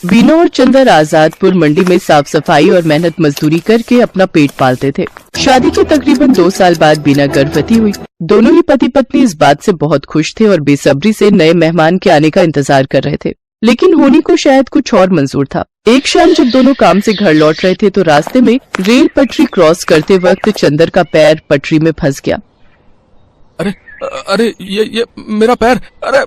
बीना और चंदर आजादपुर मंडी में साफ सफाई और मेहनत मजदूरी करके अपना पेट पालते थे। शादी के तकरीबन 2 साल बाद बीना गर्भवती हुई। दोनों ही पति पत्नी इस बात से बहुत खुश थे और बेसब्री से नए मेहमान के आने का इंतजार कर रहे थे, लेकिन होनी को शायद कुछ और मंजूर था। एक शाम जब दोनों काम से घर लौट रहे थे तो रास्ते में रेल पटरी क्रॉस करते वक्त चंदर का पैर पटरी में फंस गया। अरे अरे ये मेरा पैर, अरे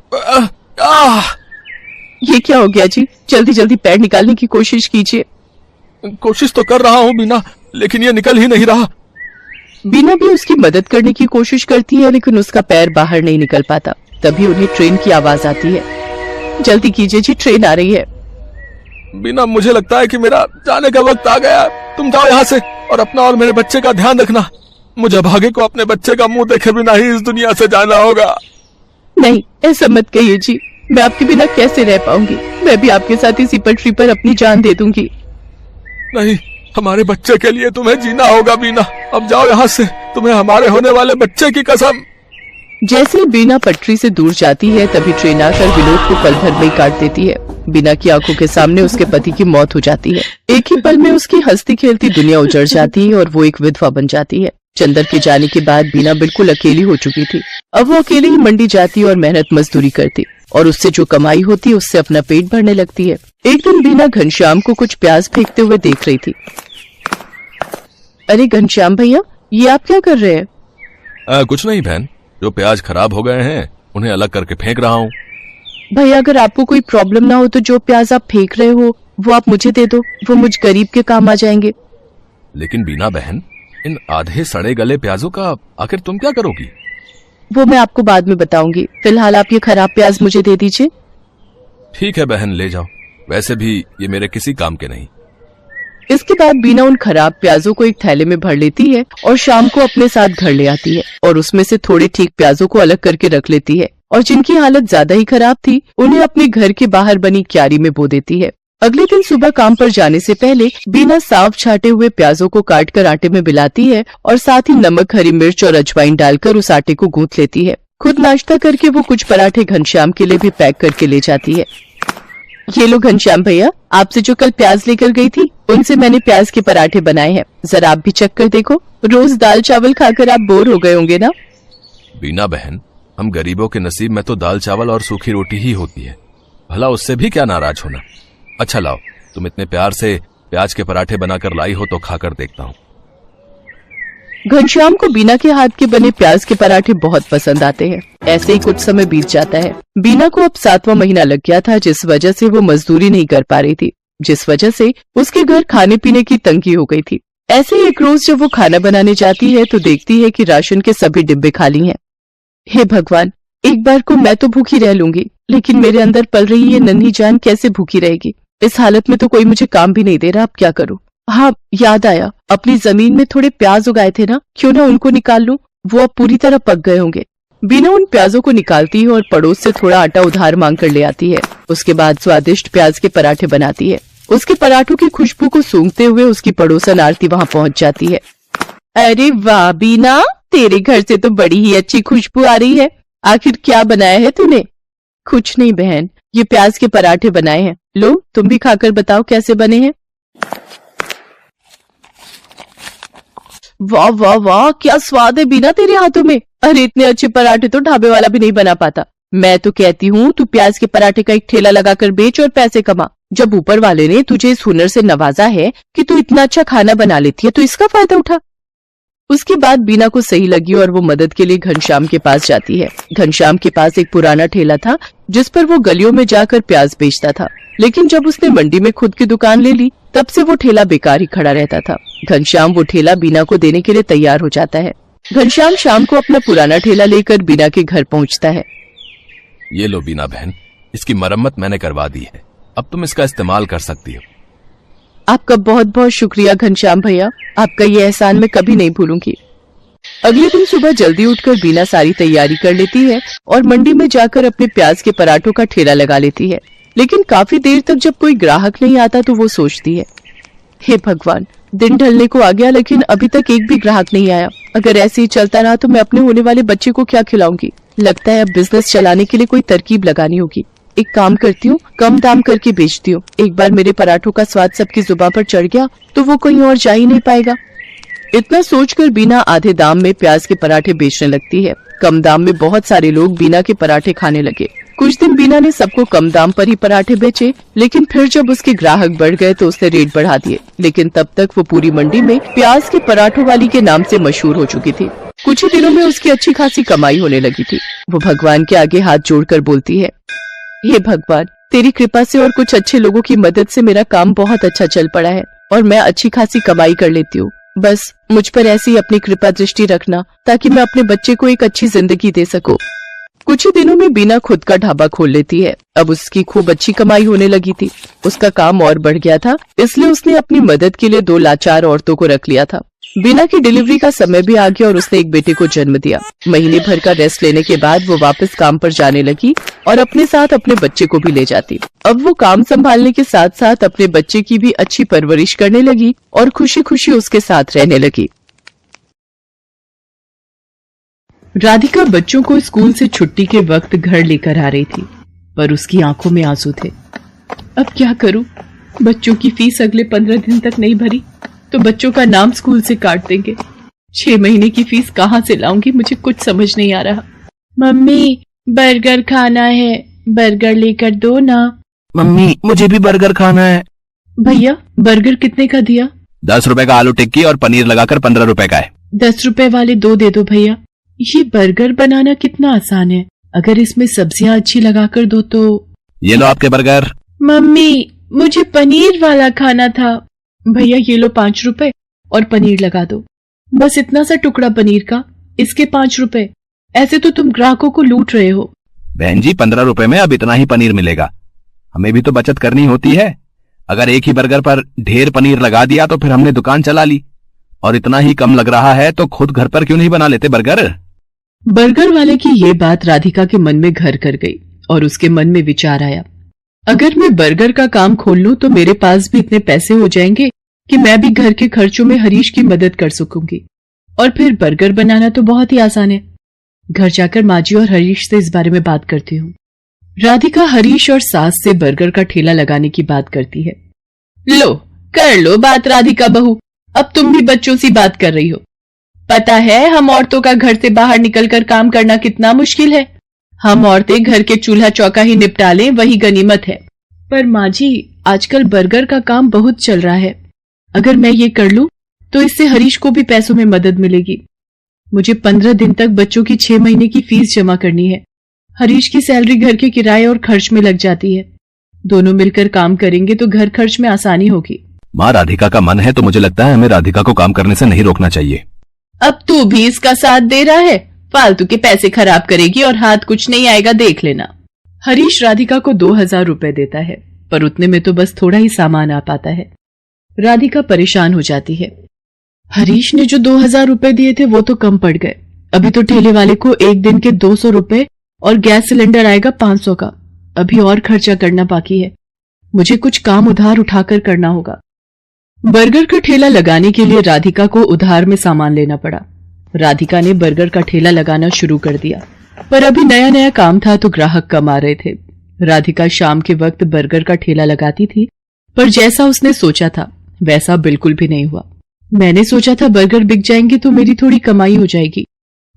ये क्या हो गया जी? जल्दी जल्दी पैर निकालने की कोशिश कीजिए। कोशिश तो कर रहा हूँ बीना, लेकिन ये निकल ही नहीं रहा। बीना भी उसकी मदद करने की कोशिश करती है, लेकिन उसका पैर बाहर नहीं निकल पाता। तभी उन्हें ट्रेन की आवाज आती है। जल्दी कीजिए जी, ट्रेन आ रही है। बीना, मुझे लगता है कि मेरा जाने का वक्त आ गया। तुम जाओ यहाँ से और अपना और मेरे बच्चे का ध्यान रखना। मुझे भागे को अपने बच्चे का मुंह देखे बिना ही इस दुनिया से जाना होगा। नहीं, ऐसा मत कहिए जी, मैं आपके बिना कैसे रह पाऊंगी। मैं भी आपके साथ इसी पटरी पर अपनी जान दे दूंगी। नहीं, हमारे बच्चे के लिए तुम्हें जीना होगा बीना। अब जाओ यहाँ से, तुम्हें हमारे होने वाले बच्चे की कसम। जैसे बीना पटरी से दूर जाती है तभी ट्रेन आकर विनोद को पल भर में ही काट देती है। बीना की आंखों के सामने उसके पति की मौत हो जाती है। एक ही पल में उसकी हंसती खेलती दुनिया उजड़ जाती है और वो एक विधवा बन जाती है। चंदर के जाने के बाद बीना बिल्कुल अकेली हो चुकी थी। अब वो अकेली ही मंडी जाती और मेहनत मजदूरी करती और उससे जो कमाई होती उससे अपना पेट भरने लगती है। एक दिन बीना घनश्याम को कुछ प्याज फेंकते हुए देख रही थी। अरे घनश्याम भैया, ये आप क्या कर रहे हैं? कुछ नहीं बहन, जो प्याज खराब हो गए हैं उन्हें अलग करके फेंक रहा हूँ। भैया, अगर आपको कोई प्रॉब्लम ना हो तो जो प्याज आप फेंक रहे हो वो आप मुझे दे दो, वो मुझ गरीब के काम आ जाएंगे। लेकिन बीना बहन, इन आधे सड़े गले प्याजों का आखिर तुम क्या करोगी? वो मैं आपको बाद में बताऊंगी। फिलहाल आप ये खराब प्याज मुझे दे दीजिए। ठीक है बहन, ले जाओ। वैसे भी ये मेरे किसी काम के नहीं। इसके बाद बीना उन खराब प्याजों को एक थैले में भर लेती है और शाम को अपने साथ घर ले आती है और उसमें से थोड़े ठीक प्याजों को अलग करके रख लेती है और जिनकी हालत ज्यादा ही खराब थी उन्हें अपने घर के बाहर बनी क्यारी में बो देती है। अगले दिन सुबह काम पर जाने से पहले बीना साफ छाटे हुए प्याजों को काटकर आटे में मिलाती है और साथ ही नमक, हरी मिर्च और अजवाइन डालकर उस आटे को गूंथ लेती है। खुद नाश्ता करके वो कुछ पराठे घनश्याम के लिए भी पैक करके ले जाती है। ये लो घनश्याम भैया, आपसे जो कल प्याज लेकर गई थी उनसे मैंने प्याज के पराठे बनाए हैं, जरा आप भी चख कर देखो। रोज दाल चावल खाकर आप बोर हो गए होंगे ना? बीना बहन, हम गरीबों के नसीब में तो दाल चावल और सूखी रोटी ही होती है, भला उससे भी क्या नाराज होना। अच्छा लाओ, तुम इतने प्यार से प्याज के पराठे बनाकर लाई हो तो खाकर देखता हूँ। घनश्याम को बीना के हाथ के बने प्याज के पराठे बहुत पसंद आते हैं। ऐसे ही कुछ समय बीत जाता है। बीना को अब 7वां महीना लग गया था, जिस वजह से वो मजदूरी नहीं कर पा रही थी, जिस वजह से उसके घर खाने पीने की तंगी हो गई थी। ऐसे ही एक रोज जब वो खाना बनाने जाती है तो देखती है कि राशन के सभी डिब्बे खाली हैं। हे भगवान, एक बार को मैं तो भूखी रह लूंगी, लेकिन मेरे अंदर पल रही ये नन्ही जान कैसे भूखी रहेगी? इस हालत में तो कोई मुझे काम भी नहीं दे रहा, अब क्या करूं? हाँ, याद आया, अपनी जमीन में थोड़े प्याज उगाए थे ना, क्यों ना उनको निकाल लूं, वो अब पूरी तरह पक गए होंगे। बीना उन प्याजों को निकालती है और पड़ोस से थोड़ा आटा उधार मांग कर ले आती है। उसके बाद स्वादिष्ट प्याज के पराठे बनाती है। उसके पराठों की खुशबू को सूंघते हुए उसकी पड़ोसन आरती वहाँ पहुँच जाती है। अरे वाह बीना, तेरे घर से तो बड़ी ही अच्छी खुशबू आ रही है। आखिर क्या बनाया है तूने? कुछ नहीं बहन, ये प्याज के पराठे बनाए हैं। लो, तुम भी खाकर बताओ कैसे बने हैं। वाह वाह वाह, क्या स्वाद है बीना तेरे हाथों में। अरे इतने अच्छे पराठे तो ढाबे वाला भी नहीं बना पाता। मैं तो कहती हूँ तू प्याज के पराठे का एक ठेला लगाकर बेच और पैसे कमा। जब ऊपर वाले ने तुझे इस हुनर से नवाजा है कि तू इतना अच्छा खाना बना लेती है तो इसका फायदा उठा। उसके बाद बीना को सही लगी और वो मदद के लिए घनश्याम के पास जाती है। घनश्याम के पास एक पुराना ठेला था जिस पर वो गलियों में जाकर प्याज बेचता था, लेकिन जब उसने मंडी में खुद की दुकान ले ली तब से वो ठेला बेकार ही खड़ा रहता था। घनश्याम वो ठेला बीना को देने के लिए तैयार हो जाता है। घनश्याम शाम को अपना पुराना ठेला लेकर बीना के घर पहुंचता है। ये लो बीना बहन, इसकी मरम्मत मैंने करवा दी है, अब तुम इसका इस्तेमाल कर सकती हो। आपका बहुत बहुत शुक्रिया घनश्याम भैया, आपका ये एहसान मैं कभी नहीं भूलूंगी। अगले दिन सुबह जल्दी उठकर बीना सारी तैयारी कर लेती है और मंडी में जाकर अपने प्याज के पराठों का ठेला लगा लेती है। लेकिन काफी देर तक जब कोई ग्राहक नहीं आता तो वो सोचती है, हे भगवान, दिन ढलने को आ गया लेकिन अभी तक एक भी ग्राहक नहीं आया। अगर ऐसे ही चलता रहा तो मैं अपने होने वाले बच्चे को क्या खिलाऊंगी? लगता है अब बिजनेस चलाने के लिए कोई तरकीब लगानी होगी। एक काम करती हूँ, कम दाम करके बेचती हूँ। एक बार मेरे पराठों का स्वाद सबकी जुबान पर चढ़ गया तो वो कहीं और जा ही नहीं पाएगा। इतना सोचकर बीना आधे दाम में प्याज के पराठे बेचने लगती है। कम दाम में बहुत सारे लोग बीना के पराठे खाने लगे। कुछ दिन बीना ने सबको कम दाम पर ही पराठे बेचे, लेकिन फिर जब उसके ग्राहक बढ़ गए तो उसने रेट बढ़ा दिए। लेकिन तब तक वो पूरी मंडी में प्याज के पराठों वाली के नाम से मशहूर हो चुकी थी। कुछ ही दिनों में उसकी अच्छी खासी कमाई होने लगी थी। वो भगवान के आगे हाथ जोड़कर बोलती है, हे भगवान, तेरी कृपा से और कुछ अच्छे लोगों की मदद से मेरा काम बहुत अच्छा चल पड़ा है और मैं अच्छी खासी कमाई कर लेती हूँ। बस मुझ पर ऐसी अपनी कृपा दृष्टि रखना ताकि मैं अपने बच्चे को एक अच्छी जिंदगी दे सकूं। कुछ ही दिनों में बीना खुद का ढाबा खोल लेती है। अब उसकी खूब अच्छी कमाई होने लगी थी। उसका काम और बढ़ गया था, इसलिए उसने अपनी मदद के लिए 2 लाचार औरतों को रख लिया था। बीना की डिलीवरी का समय भी आ गया और उसने एक बेटे को जन्म दिया। महीने भर का रेस्ट लेने के बाद वो वापस काम पर जाने लगी और अपने साथ अपने बच्चे को भी ले जाती। अब वो काम संभालने के साथ साथ अपने बच्चे की भी अच्छी परवरिश करने लगी और खुशी खुशी उसके साथ रहने लगी। राधिका बच्चों को स्कूल से छुट्टी के वक्त घर लेकर आ रही थी, पर उसकी आंखों में आंसू थे। अब क्या करूं? बच्चों की फीस अगले 15 दिन तक नहीं भरी तो बच्चों का नाम स्कूल से काट देंगे। 6 महीने की फीस कहाँ से लाऊंगी? मुझे कुछ समझ नहीं आ रहा। मम्मी, बर्गर खाना है, बर्गर लेकर दो ना। मम्मी, मुझे भी बर्गर खाना है। भैया, बर्गर कितने का दिया? 10 रुपए का आलू टिक्की और पनीर लगाकर 15 रुपए का है। 10 रुपए वाले 2 दे दो भैया। ये बर्गर बनाना कितना आसान है, अगर इसमें सब्जियां अच्छी लगाकर दो तो। ये लो आपके बर्गर। मम्मी, मुझे पनीर वाला खाना था। भैया ये लो 5 रुपए और पनीर लगा दो। बस इतना सा टुकड़ा पनीर का, इसके 5 रुपए। ऐसे तो तुम ग्राहकों को लूट रहे हो। बहन जी, 15 रुपए में अब इतना ही पनीर मिलेगा। हमें भी तो बचत करनी होती है। अगर एक ही बर्गर पर ढेर पनीर लगा दिया तो फिर हमने दुकान चला ली, और इतना ही कम लग रहा है तो खुद घर पर क्यों नहीं बना लेते बर्गर। बर्गर वाले की ये बात राधिका के मन में घर कर गई और उसके मन में विचार आया, अगर मैं बर्गर का काम खोल लूं तो मेरे पास भी इतने पैसे हो जाएंगे कि मैं भी घर के खर्चों में हरीश की मदद कर सकूंगी। और फिर बर्गर बनाना तो बहुत ही आसान है। घर जाकर माजी और हरीश से इस बारे में बात करती हूँ। राधिका हरीश और सास से बर्गर का ठेला लगाने की बात करती है। लो, कर लो बात राधिका बहू, अब तुम भी बच्चों सी बात कर रही हो। पता है हम औरतों का घर से बाहर निकलकर काम करना कितना मुश्किल है। हम औरतें घर के चूल्हा चौका ही निपटा लें, वही गनीमत है। पर माँ जी, आजकल बर्गर का काम बहुत चल रहा है। अगर मैं ये कर लूं तो इससे हरीश को भी पैसों में मदद मिलेगी। मुझे 15 दिन तक बच्चों की 6 महीने की फीस जमा करनी है। हरीश की सैलरी घर के किराए और खर्च में लग जाती है। दोनों मिलकर काम करेंगे तो घर खर्च में आसानी होगी। माँ, राधिका का मन है तो मुझे लगता है हमें राधिका को काम करने से नहीं रोकना चाहिए। अब तू भी इसका साथ दे रहा है? फालतू के पैसे खराब करेगी और हाथ कुछ नहीं आएगा, देख लेना। हरीश राधिका को 2000 रुपए देता है, पर उतने में तो बस थोड़ा ही सामान आ पाता है। राधिका परेशान हो जाती है। हरीश ने जो 2000 रुपए दिए थे वो तो कम पड़ गए। अभी तो ठेले वाले को एक दिन के 200 रुपए और गैस सिलेंडर आएगा 500 का। अभी और खर्चा करना बाकी है। मुझे कुछ काम उधार उठाकर करना होगा। बर्गर का ठेला लगाने के लिए राधिका को उधार में सामान लेना पड़ा। राधिका ने बर्गर का ठेला लगाना शुरू कर दिया, पर अभी नया नया काम था तो ग्राहक कम आ रहे थे। राधिका शाम के वक्त बर्गर का ठेला लगाती थी, पर जैसा उसने सोचा था वैसा बिल्कुल भी नहीं हुआ। मैंने सोचा था बर्गर बिक जाएंगे तो मेरी थोड़ी कमाई हो जाएगी,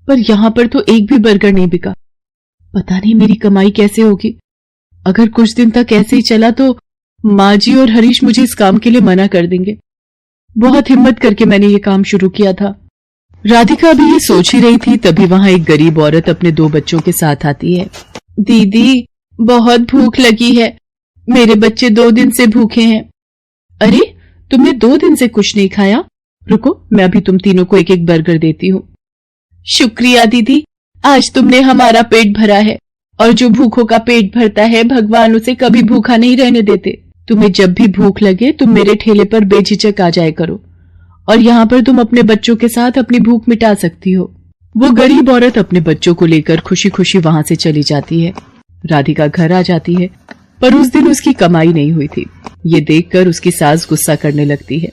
पर यहाँ पर तो एक भी बर्गर नहीं बिका। पता नहीं मेरी कमाई कैसे होगी। अगर कुछ दिन तक ऐसे ही चला तो माँ जी और हरीश मुझे इस काम के लिए मना कर देंगे। बहुत हिम्मत करके मैंने ये काम शुरू किया था। राधिका अभी ये सोच ही रही थी, तभी वहां एक गरीब औरत अपने 2 बच्चों के साथ आती है। दीदी, बहुत भूख लगी है, मेरे बच्चे 2 दिन से भूखे हैं। अरे, तुमने 2 दिन से कुछ नहीं खाया? रुको, मैं अभी तुम तीनों को एक एक बर्गर देती हूँ। शुक्रिया दीदी, आज तुमने हमारा पेट भरा है, और जो भूखों का पेट भरता है भगवान उसे कभी भूखा नहीं रहने देते। तुम्हें जब भी भूख लगे तुम मेरे ठेले पर बेझिझक आ जाया करो, और यहाँ पर तुम अपने बच्चों के साथ अपनी भूख मिटा सकती हो। वो गरीब औरत अपने बच्चों को लेकर खुशी खुशी वहां से चली जाती है। राधिका घर आ जाती है, पर उस दिन उसकी कमाई नहीं हुई थी। ये देखकर उसकी सास गुस्सा करने लगती है।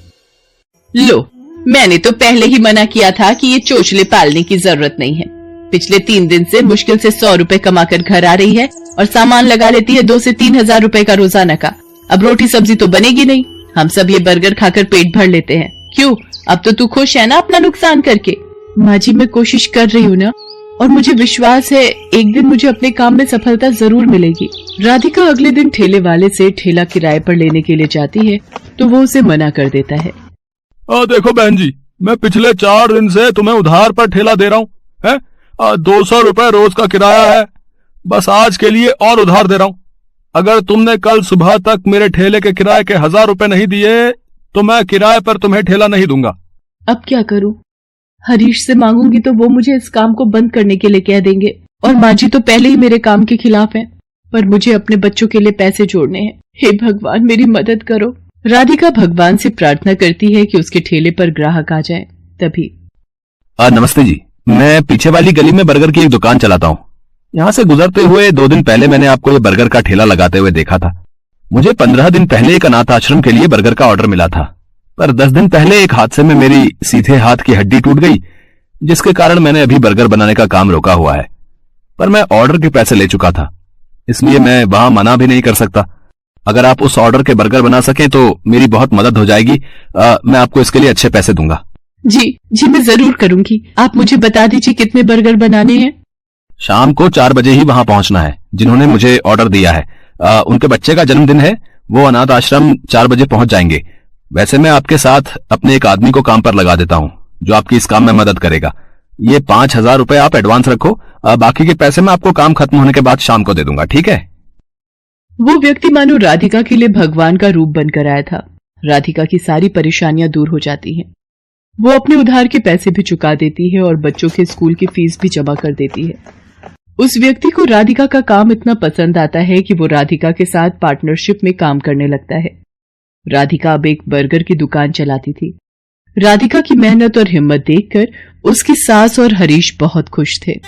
लो, मैंने तो पहले ही मना किया था कि ये चोचले पालने की जरूरत नहीं है। पिछले 3 दिन से मुश्किल से 100 रुपए कमाकर घर आ रही है और सामान लगा लेती है 2 से 3 हजार रुपए का रोजाना का। अब रोटी सब्जी तो बनेगी नहीं, हम सब ये बर्गर खाकर पेट भर लेते हैं। क्यों, अब तो तू खुश है ना अपना नुकसान करके? माँ जी, मैं कोशिश कर रही हूँ ना, और मुझे विश्वास है एक दिन मुझे अपने काम में सफलता जरूर मिलेगी। राधिका अगले दिन ठेले वाले से ठेला किराए पर लेने के लिए जाती है तो वो उसे मना कर देता है। देखो बहन जी, मैं पिछले 4 दिन से तुम्हें उधार पर ठेला दे रहा हूँ, है 200 रुपए रोज का किराया है, बस आज के लिए और उधार दे रहा हूँ। अगर तुमने कल सुबह तक मेरे ठेले के किराए के 1000 रुपए नहीं दिए तो मैं किराए पर तुम्हें ठेला नहीं दूंगा। अब क्या करूं? हरीश से मांगूंगी तो वो मुझे इस काम को बंद करने के लिए कह देंगे, और माँ जी तो पहले ही मेरे काम के खिलाफ हैं, पर मुझे अपने बच्चों के लिए पैसे जोड़ने हैं। हे भगवान, मेरी मदद करो। राधिका भगवान से प्रार्थना करती है कि उसके ठेले पर ग्राहक आ जाए। तभी नमस्ते जी, मैं पीछे वाली गली में बर्गर की एक दुकान चलाता हूँ। यहाँ से गुजरते हुए 2 दिन पहले मैंने आपको ये बर्गर का ठेला लगाते हुए देखा था। मुझे 15 दिन पहले एक अनाथ आश्रम के लिए बर्गर का ऑर्डर मिला था, पर 10 दिन पहले एक हादसे में मेरी सीधे हाथ की हड्डी टूट गई, जिसके कारण मैंने अभी बर्गर बनाने का काम रोका हुआ है। पर मैं ऑर्डर के पैसे ले चुका था, इसलिए मैं वहां मना भी नहीं कर सकता। अगर आप उस ऑर्डर के बर्गर बना सकें तो मेरी बहुत मदद हो जाएगी। मैं आपको इसके लिए अच्छे पैसे दूंगा। जी जी, मैं जरूर करूंगी। आप मुझे बता दीजिए कितने बर्गर बनाने हैं। शाम को 4 बजे ही वहां पहुंचना है। जिन्होंने मुझे ऑर्डर दिया है उनके बच्चे का जन्मदिन है, वो अनाथ आश्रम 4 बजे पहुंच जाएंगे। वैसे मैं आपके साथ अपने एक आदमी को काम पर लगा देता हूं जो आपकी इस काम में मदद करेगा। ये 5000 रुपए आप एडवांस रखो, बाकी के पैसे मैं आपको काम खत्म होने के बाद शाम को दे दूंगा, ठीक है? वो व्यक्ति मानो राधिका के लिए भगवान का रूप बनकर आया था। राधिका की सारी परेशानियां दूर हो जाती हैं। वो अपने उधार के पैसे भी चुका देती है और बच्चों के स्कूल की फीस भी जमा कर देती है। उस व्यक्ति को राधिका का काम इतना पसंद आता है कि वो राधिका के साथ पार्टनरशिप में काम करने लगता है। राधिका अब एक बर्गर की दुकान चलाती थी। राधिका की मेहनत और हिम्मत देखकर उसकी सास और हरीश बहुत खुश थे।